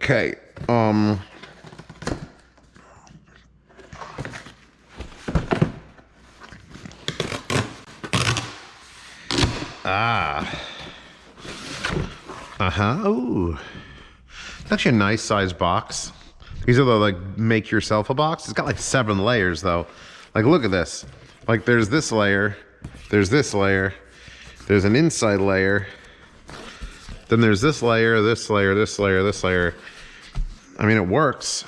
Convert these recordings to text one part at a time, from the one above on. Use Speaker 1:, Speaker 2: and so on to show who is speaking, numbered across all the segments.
Speaker 1: Okay. Ooh. It's actually a nice size box. These are the like make yourself a box. It's got like 7 layers though. Like look at this. Like there's this layer, there's this layer, there's an inside layer, then there's this layer, this layer, this layer, this layer. I mean, it works.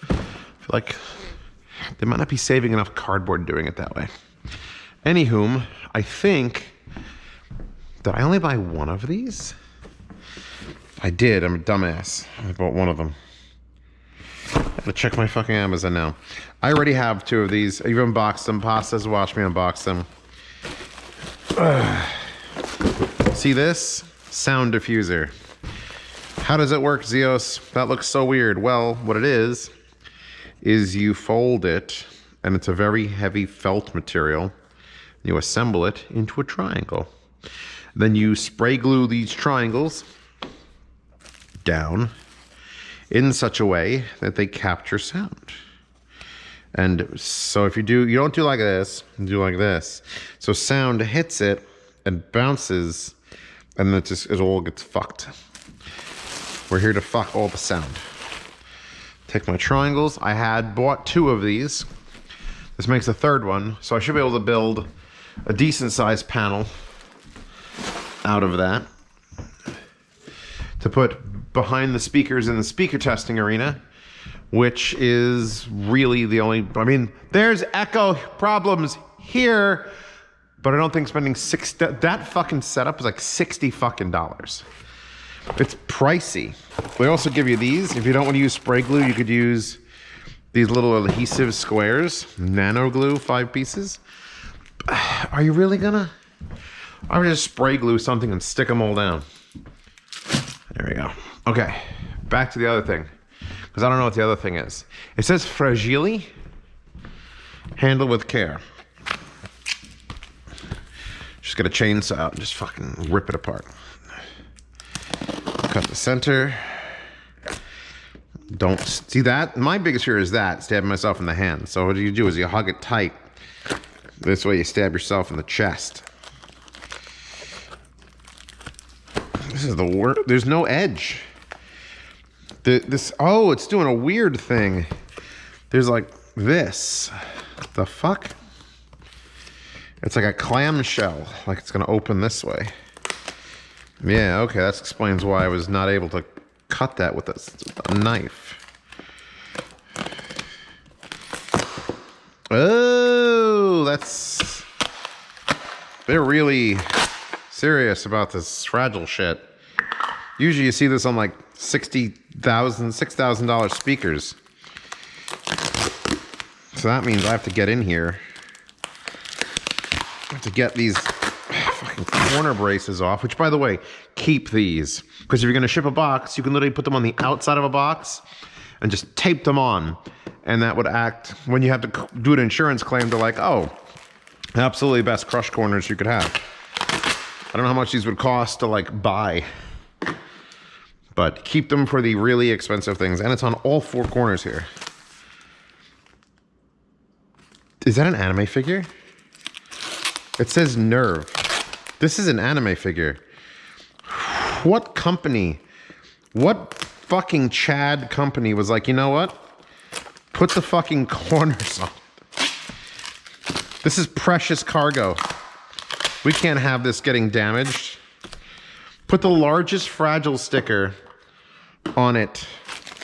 Speaker 1: I feel like they might not be saving enough cardboard doing it that way. Anywhom, I think, did I only buy one of these? I did, I'm a dumbass. I bought one of them. I have to check my fucking Amazon now. I already have 2 of these. I've unboxed them. Pasta's watched me unbox them. See this? Sound diffuser. How does it work, Zeos? That looks so weird. Well, what it is you fold it, and it's a very heavy felt material. You assemble it into a triangle. Then you spray glue these triangles down in such a way that they capture sound. And so if you don't do like this, you do like this. So sound hits it and bounces, and it all gets fucked. We're here to fuck all the sound. Take my triangles. I had bought 2 of these. This makes a 3rd one, so I should be able to build a decent sized panel out of that to put behind the speakers in the speaker testing arena, which is really the only, I mean, there's echo problems here, but I don't think spending that fucking setup is like $60 fucking dollars. It's pricey. They also give you these. If you don't want to use spray glue, you could use these little adhesive squares, nano glue, 5 pieces. Are you really gonna? I would just spray glue something and stick them all down. There we go. Okay, back to the other thing, because I don't know what the other thing is. It says fragile, handle with care. Just get a chainsaw out and just fucking rip it apart. Cut the center. Don't see that. My biggest fear is that, stabbing myself in the hand. So what you do is you hug it tight. This way you stab yourself in the chest. This is the worst. There's no edge. Oh, it's doing a weird thing. There's like this. The fuck? It's like a clamshell. Like it's gonna open this way. Yeah, okay, that explains why I was not able to cut that with a knife. Oh, they're really serious about this fragile shit. Usually you see this on like $6,000 speakers. So that means I have to get in here. I have to get these fucking corner braces off, which by the way, keep these. Because if you're gonna ship a box, you can literally put them on the outside of a box and just tape them on. And that would act, when you have to do an insurance claim, they're like, oh, absolutely best crush corners you could have. I don't know how much these would cost to like buy, but keep them for the really expensive things. And it's on all 4 corners here. Is that an anime figure? It says Nerve. This is an anime figure. What company, what fucking Chad company was like, you know what? Put the fucking corners on. This is precious cargo. We can't have this getting damaged. Put the largest fragile sticker on it,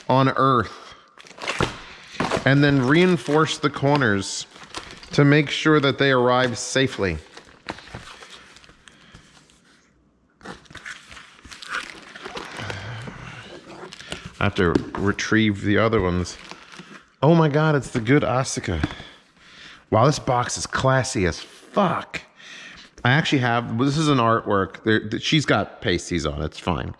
Speaker 1: on Earth. And then reinforce the corners to make sure that they arrive safely. I have to retrieve the other ones. Oh my God, it's the good Asuka. Wow, this box is classy as fuck. I actually have, this is an artwork. She's got pasties on, it's fine.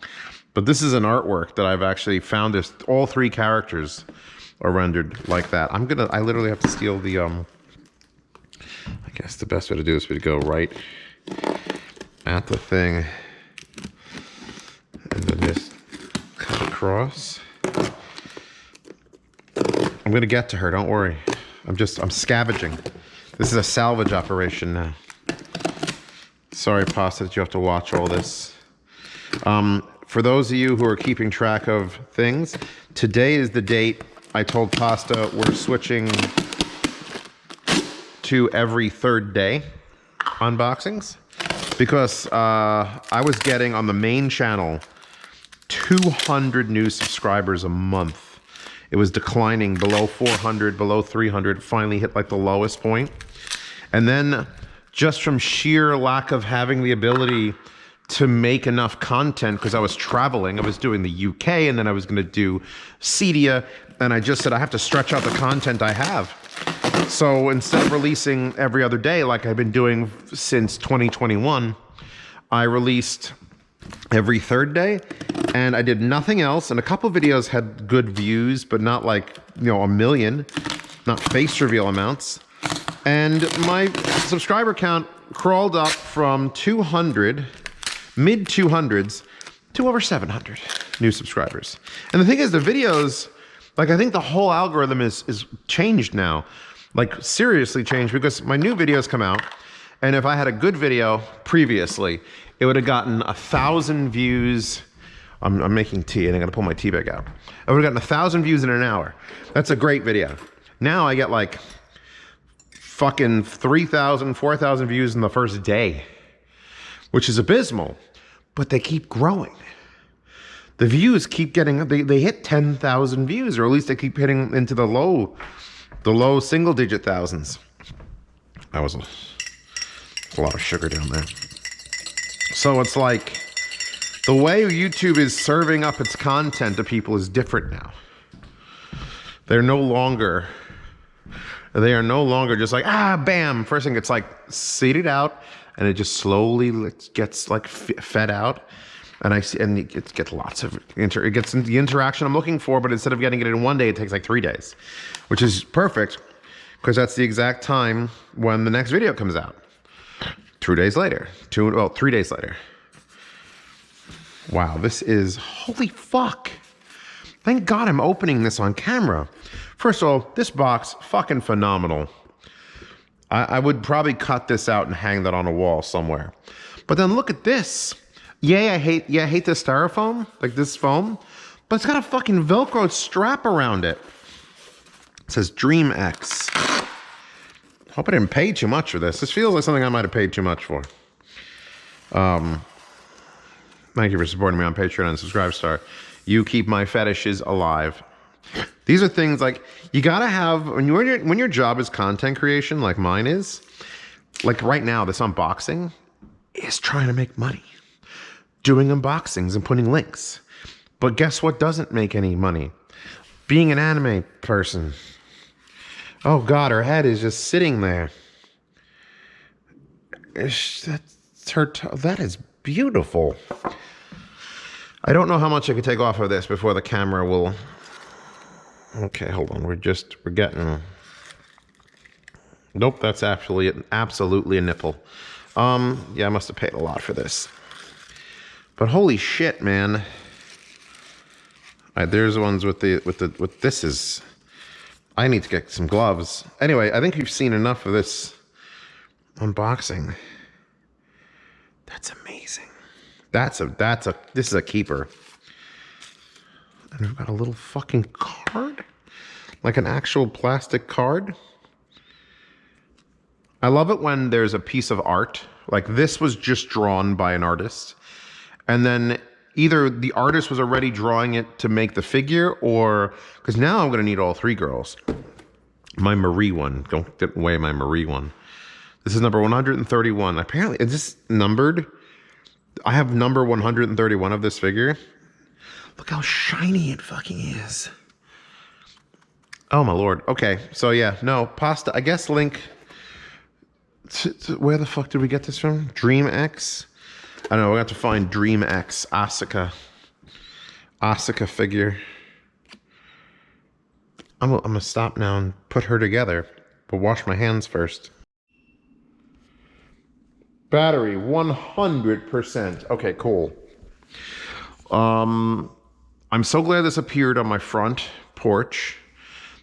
Speaker 1: But this is an artwork that I've actually found. This, all 3 characters are rendered like that. I literally have to steal the, I guess the best way to do this would be to go right at the thing. And then just cut across. I'm gonna get to her, don't worry. I'm scavenging. This is a salvage operation now. Sorry, Pasta, that you have to watch all this. For those of you who are keeping track of things, today is the date I told Pasta we're switching to every third day unboxings, because I was getting on the main channel 200 new subscribers a month. It was declining below 400, below 300, finally hit like the lowest point. And then just from sheer lack of having the ability to make enough content, because I was traveling, I was doing the UK, and then I was gonna do Cedia, and I just said I have to stretch out the content I have. So instead of releasing every other day like I've been doing since 2021, I released every third day, and I did nothing else. And a couple videos had good views, but not like, you know, a million, not face reveal amounts. And my subscriber count crawled up from 200, mid 200s, to over 700 new subscribers. And the thing is, the videos, like, I think the whole algorithm is changed now. Like, seriously changed, because my new videos come out, and if I had a good video previously, it would have gotten 1,000 views. I'm making tea, and I gotta pull my tea bag out. I would have gotten 1,000 views in an hour. That's a great video. Now I get like fucking 3,000, 4,000 views in the first day, which is abysmal, but they keep growing. The views keep getting, they hit 10,000 views, or at least they keep hitting into the low single digit thousands. That was a lot of sugar down there. So it's like, the way YouTube is serving up its content to people is different now. They are no longer just like, bam. First thing, it's like seeded out, and it just slowly gets like fed out. And it gets lots of it gets the interaction I'm looking for, but instead of getting it in one day, it takes like 3 days, which is perfect, because that's the exact time when the next video comes out. 3 days later. 3 days later. Wow, this is, holy fuck. Thank God I'm opening this on camera. First of all, this box, fucking phenomenal. I would probably cut this out and hang that on a wall somewhere. But then look at this. I hate the styrofoam, like this foam, but it's got a fucking Velcro strap around it. It says Dream X. Hope I didn't pay too much for this. This feels like something I might have paid too much for. Thank you for supporting me on Patreon and Subscribestar. You keep my fetishes alive. These are things like you gotta have when your job is content creation, like mine is. Like right now, this unboxing is trying to make money, doing unboxings and putting links. But guess what doesn't make any money? Being an anime person. Oh God, her head is just sitting there. That is beautiful. I don't know how much I can take off of this before the camera will. Okay, hold on. We're getting. Nope, that's absolutely a nipple. Yeah, I must have paid a lot for this. But holy shit, man. All right, there's the ones with this is. I need to get some gloves. Anyway, I think you've seen enough of this unboxing. That's amazing. This is a keeper. And we've got a little fucking card, like an actual plastic card. I love it when there's a piece of art, like this was just drawn by an artist, and then either the artist was already drawing it to make the figure, or, because now I'm gonna need all three girls. My Marie one, don't get away my Marie one. This is number 131. Apparently, is this numbered? I have number 131 of this figure. Look how shiny it fucking is. Oh my Lord. Okay, so yeah, no, Pasta, I guess link where the fuck did we get this from? Dream X? I don't know, we're gonna have to find Dream X, Asuka figure. I'm gonna stop now and put her together, but wash my hands first. Battery 100%. Okay, cool. I'm so glad this appeared on my front porch.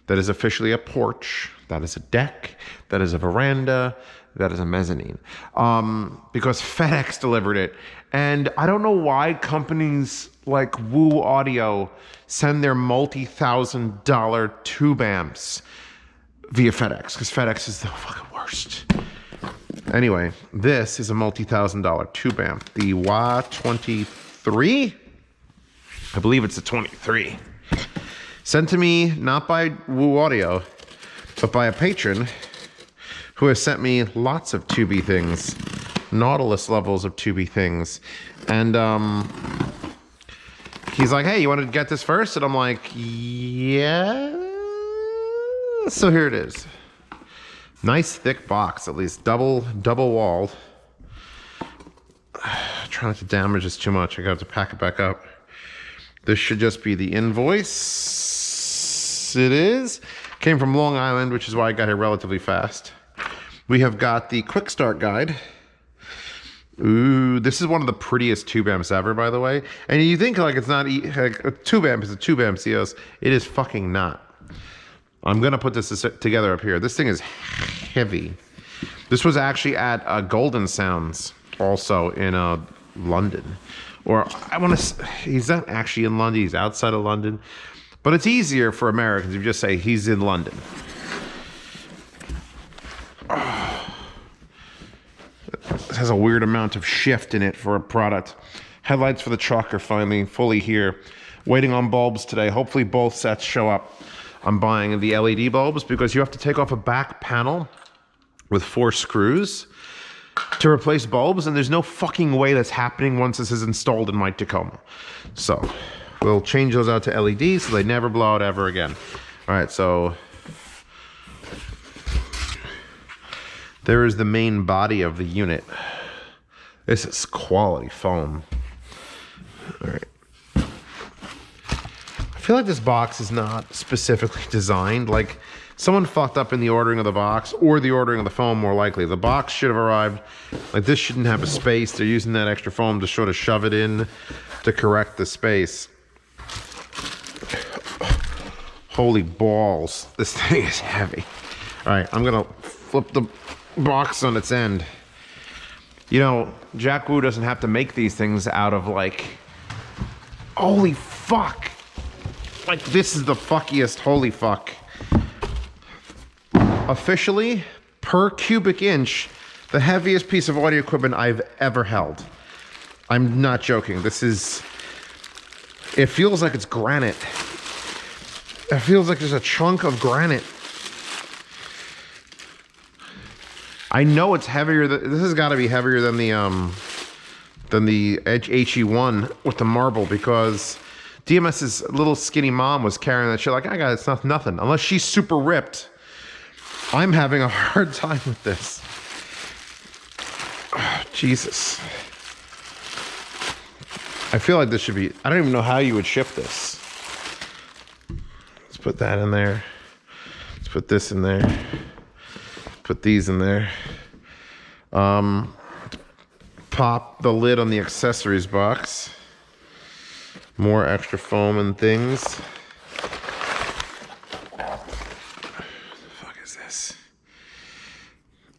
Speaker 1: That is officially a porch. That is a deck. That is a veranda. That is a mezzanine. Because FedEx delivered it. And I don't know why companies like Woo Audio send their multi-$1,000 tube amps via FedEx. Because FedEx is the fucking worst. Anyway, this is a multi-$1,000 tube amp. The WA23? I believe it's a 23. Sent to me not by Woo Audio, but by a patron who has sent me lots of tubey things, Nautilus levels of tubey things. And he's like, hey, you want to get this first? And I'm like, yeah. So here it is. Nice thick box, at least double walled. Try not to damage this too much. I got to pack it back up. This should just be the invoice. It is. Came from Long Island, which is why I got here relatively fast. We have got the quick start guide. Ooh, this is one of the prettiest tube amps ever, by the way. And you think like it's not like a tube amp is a tube amp, CEOs. It is fucking not. I'm gonna put this together up here. This thing is heavy. This was actually at Golden Sounds, also in London. Or I want to. He's not actually in London. He's outside of London. But it's easier for Americans if you just say he's in London. It has a weird amount of shift in it for a product. Headlights for the truck are finally fully here. Waiting on bulbs today. Hopefully both sets show up. I'm buying the LED bulbs because you have to take off a back panel with 4 screws to replace bulbs, and there's no fucking way that's happening once this is installed in my Tacoma. So we'll change those out to LEDs so they never blow out ever again. All right, so there is the main body of the unit. This is quality foam. All right. I feel like this box is not specifically designed. Like someone fucked up in the ordering of the box or the ordering of the foam, more likely. The box should have arrived. Like this shouldn't have a space. They're using that extra foam to sort of shove it in to correct the space. Holy balls. This thing is heavy. All right, I'm gonna flip the box on its end. You know, Jack Woo doesn't have to make these things out of like, holy fuck. Like this is the fuckiest holy fuck. Officially, per cubic inch, the heaviest piece of audio equipment I've ever held. I'm not joking. This is, it feels like it's granite. It feels like there's a chunk of granite. I know it's heavier. This has got to be heavier than the HE1 with the marble, because DMS's little skinny mom was carrying that shit like, I got it's not nothing. Unless she's super ripped. I'm having a hard time with this. Oh, Jesus. I feel like this should be, I don't even know how you would ship this. Let's put that in there. Let's put this in there. Put these in there. Pop the lid on the accessories box. More extra foam and things. What the fuck is this?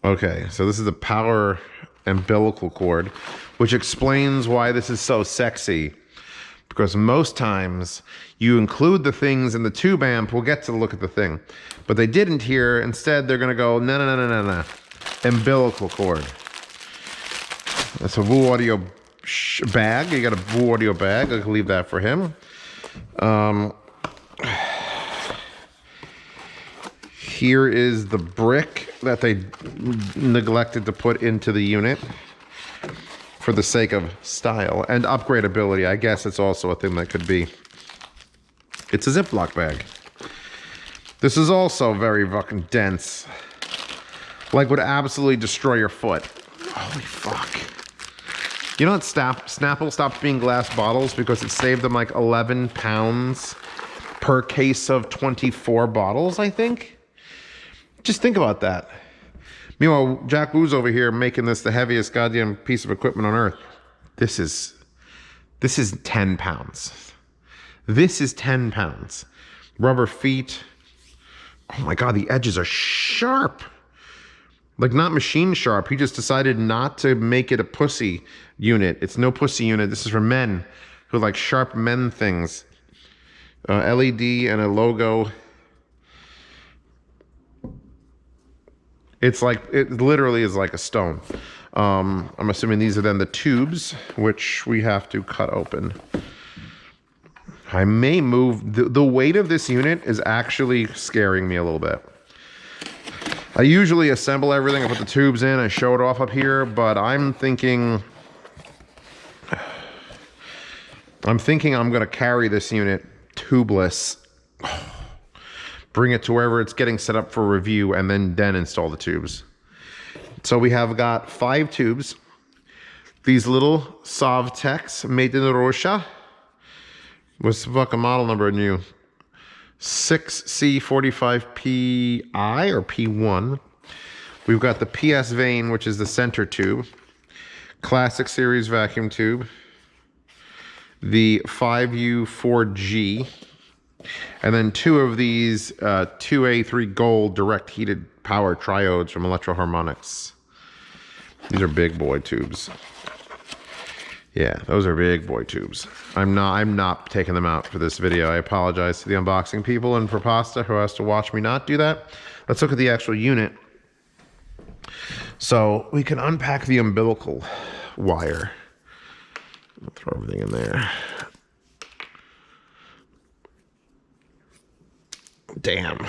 Speaker 1: Okay, so this is the power umbilical cord, which explains why this is so sexy. Because most times you include the things in the tube amp, we'll get to look at the thing. But they didn't here. Instead, they're gonna go, no. Umbilical cord. That's a Woo Audio bag. You got a Woo Audio bag. I can leave that for him. Here is the brick that they neglected to put into the unit for the sake of style and upgradability. I guess it's also a thing that could be. It's a Ziploc bag. This is also very fucking dense. Like would absolutely destroy your foot. Holy fuck. You know what Snapple stopped being glass bottles because it saved them like 11 pounds per case of 24 bottles, I think? Just think about that. Meanwhile, Jack Woo's over here making this the heaviest goddamn piece of equipment on earth. This is 10 pounds. This is 10 pounds. Rubber feet. Oh my God, the edges are sharp. Like not machine sharp. He just decided not to make it a pussy unit. It's no pussy unit. This is for men who like sharp men things. LED and a logo. It's like, it literally is like a stone. I'm assuming these are then the tubes, which we have to cut open. I may move, the weight of this unit is actually scaring me a little bit. I usually assemble everything, I put the tubes in, I show it off up here, but I'm thinking I'm gonna carry this unit tubeless, bring it to wherever it's getting set up for review, and then install the tubes. So we have got 5 tubes. These little Sovtex made in Russia. What's the fucking model number new? 6C45PI or P1. We've got the PS Vane, which is the center tube. Classic series vacuum tube. The 5U4G. And then 2 of these 2A3 gold direct heated power triodes from Electro-Harmonics. These are big boy tubes. Yeah, those are big boy tubes. I'm not taking them out for this video. I apologize to the unboxing people and for Pasta who has to watch me not do that. Let's look at the actual unit. So we can unpack the umbilical wire. I'll throw everything in there. Damn.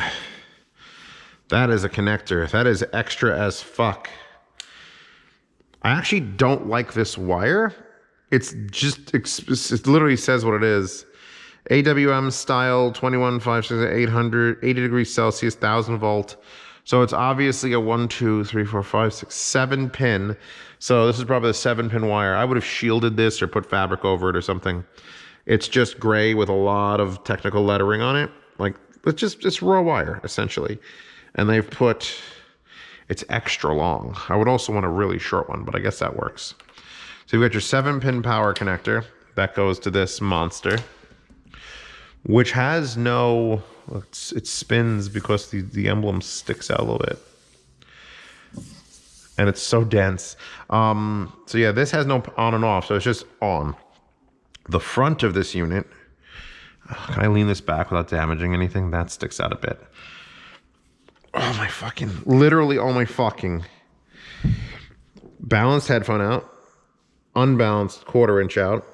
Speaker 1: That is a connector. That is extra as fuck. I actually don't like this wire. It's just, it literally says what it is. AWM style, 2156800, 80 degrees Celsius, 1000 volt. So it's obviously a 1, 2, 3, 4, 5, 6, 7 pin. So this is probably a 7-pin wire. I would have shielded this or put fabric over it or something. It's just gray with a lot of technical lettering on it. Like, it's just raw wire, essentially. And they've put, it's extra long. I would also want a really short one, but I guess that works. So you've got your 7-pin power connector. That goes to this monster, which has no, it spins because the emblem sticks out a little bit. And it's so dense. So yeah, this has no on and off, so it's just on. The front of this unit, can I lean this back without damaging anything? That sticks out a bit. Oh my fucking, literally all my fucking. Balanced headphone out. Unbalanced 1/4 inch out.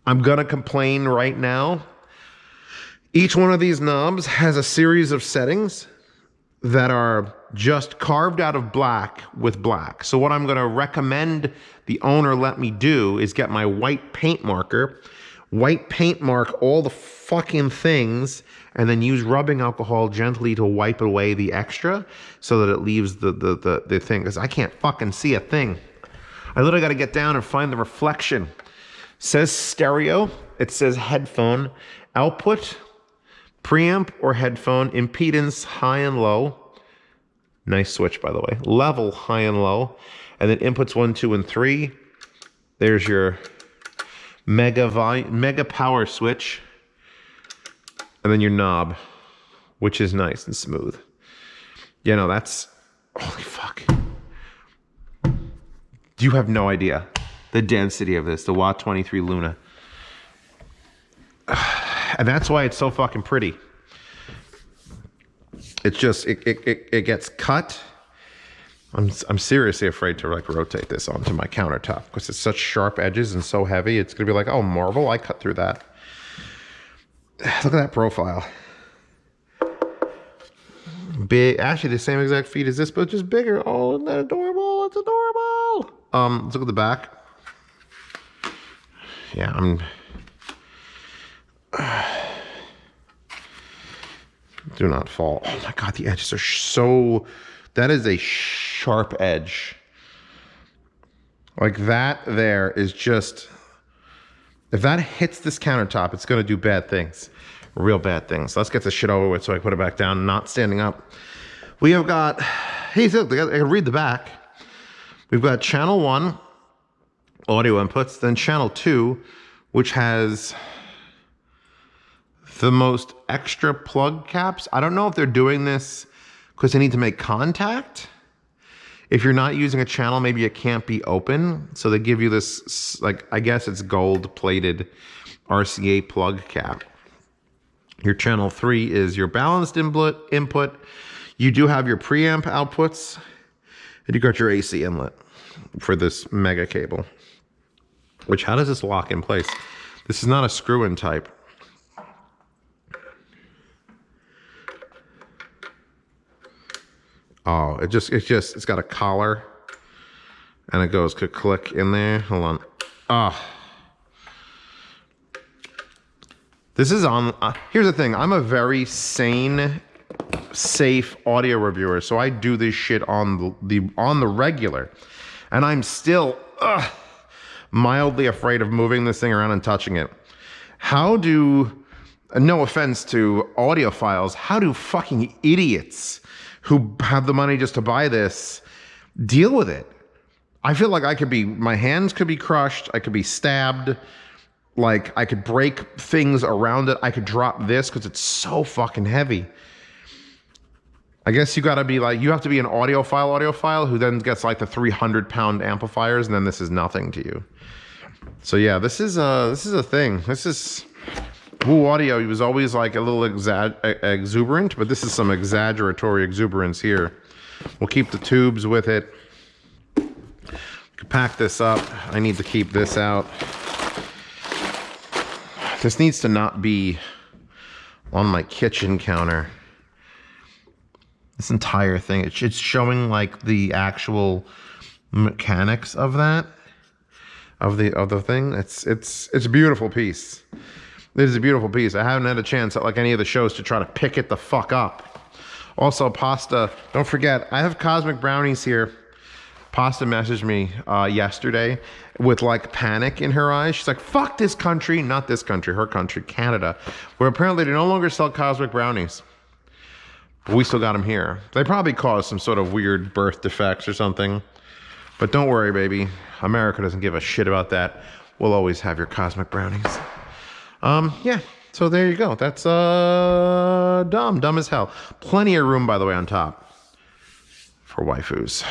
Speaker 1: I'm gonna complain right now. Each one of these knobs has a series of settings that are just carved out of black with black. So what I'm gonna recommend the owner let me do is get my white paint marker, white paint mark all the fucking things, and then use rubbing alcohol gently to wipe away the extra so that it leaves the thing, because I can't fucking see a thing. I literally got to get down and find the reflection. It says stereo. It says headphone. Output, preamp or headphone. Impedance, high and low. Nice switch, by the way. Level, high and low. And then inputs 1, 2, and 3. There's your mega power switch. And then your knob, which is nice and smooth. Yeah, no, that's, holy fuck. You have no idea the density of this, the WA23 Luna. And that's why it's so fucking pretty. It's just, it gets cut. I'm seriously afraid to like rotate this onto my countertop because it's such sharp edges and so heavy. It's gonna be like, oh, marble, I cut through that. Look at that profile. Big, actually the same exact feet as this, but just bigger. Oh, isn't that adorable? It's adorable. Let's look at the back. Yeah, do not fall. Oh my God, the edges are so, that is a sharp edge. Like that there is just, if that hits this countertop, it's gonna do bad things. Real bad things. Let's get this shit over with so I can put it back down, not standing up. We have got, hey, look, I can read the back. We've got channel 1, audio inputs, then channel 2, which has the most extra plug caps. I don't know if they're doing this because they need to make contact. If you're not using a channel, maybe it can't be open. So they give you this, like, I guess it's gold plated RCA plug cap. Your channel 3 is your balanced input. You do have your preamp outputs, and you got your AC inlet for this mega cable. Which, how does this lock in place? This is not a screw-in type. Oh, it's got a collar, and it goes could click in there. Hold on. Ah. This is on, here's the thing. I'm a very sane, safe audio reviewer, so I do this shit on the regular, and I'm still mildly afraid of moving this thing around and touching it. How do, no offense to audiophiles, how do fucking idiots who have the money just to buy this deal with it? I feel like my hands could be crushed, I could be stabbed, like I could break things around it, I could drop this because it's so fucking heavy. I guess you gotta be like, you have to be an audiophile who then gets like the 300-pound amplifiers, and then this is nothing to you. So yeah, this is a thing. This is, Woo Audio, he was always like a little exuberant, but this is some exaggeratory exuberance here. We'll keep the tubes with it. Pack this up. I need to keep this out. This needs to not be on my kitchen counter. This entire thing, it's showing like the actual mechanics of that, of the thing. It's a beautiful piece. It is a beautiful piece. I haven't had a chance at like any of the shows to try to pick it the fuck up. Also, Pasta, don't forget, I have Cosmic Brownies here. Pasta messaged me yesterday with like panic in her eyes. She's like, fuck this country, not this country, her country, Canada, where apparently they no longer sell Cosmic Brownies. But we still got them here. They probably caused some sort of weird birth defects or something. But don't worry, baby. America doesn't give a shit about that. We'll always have your Cosmic Brownies. Yeah, so there you go. That's dumb as hell. Plenty of room, by the way, on top for waifus.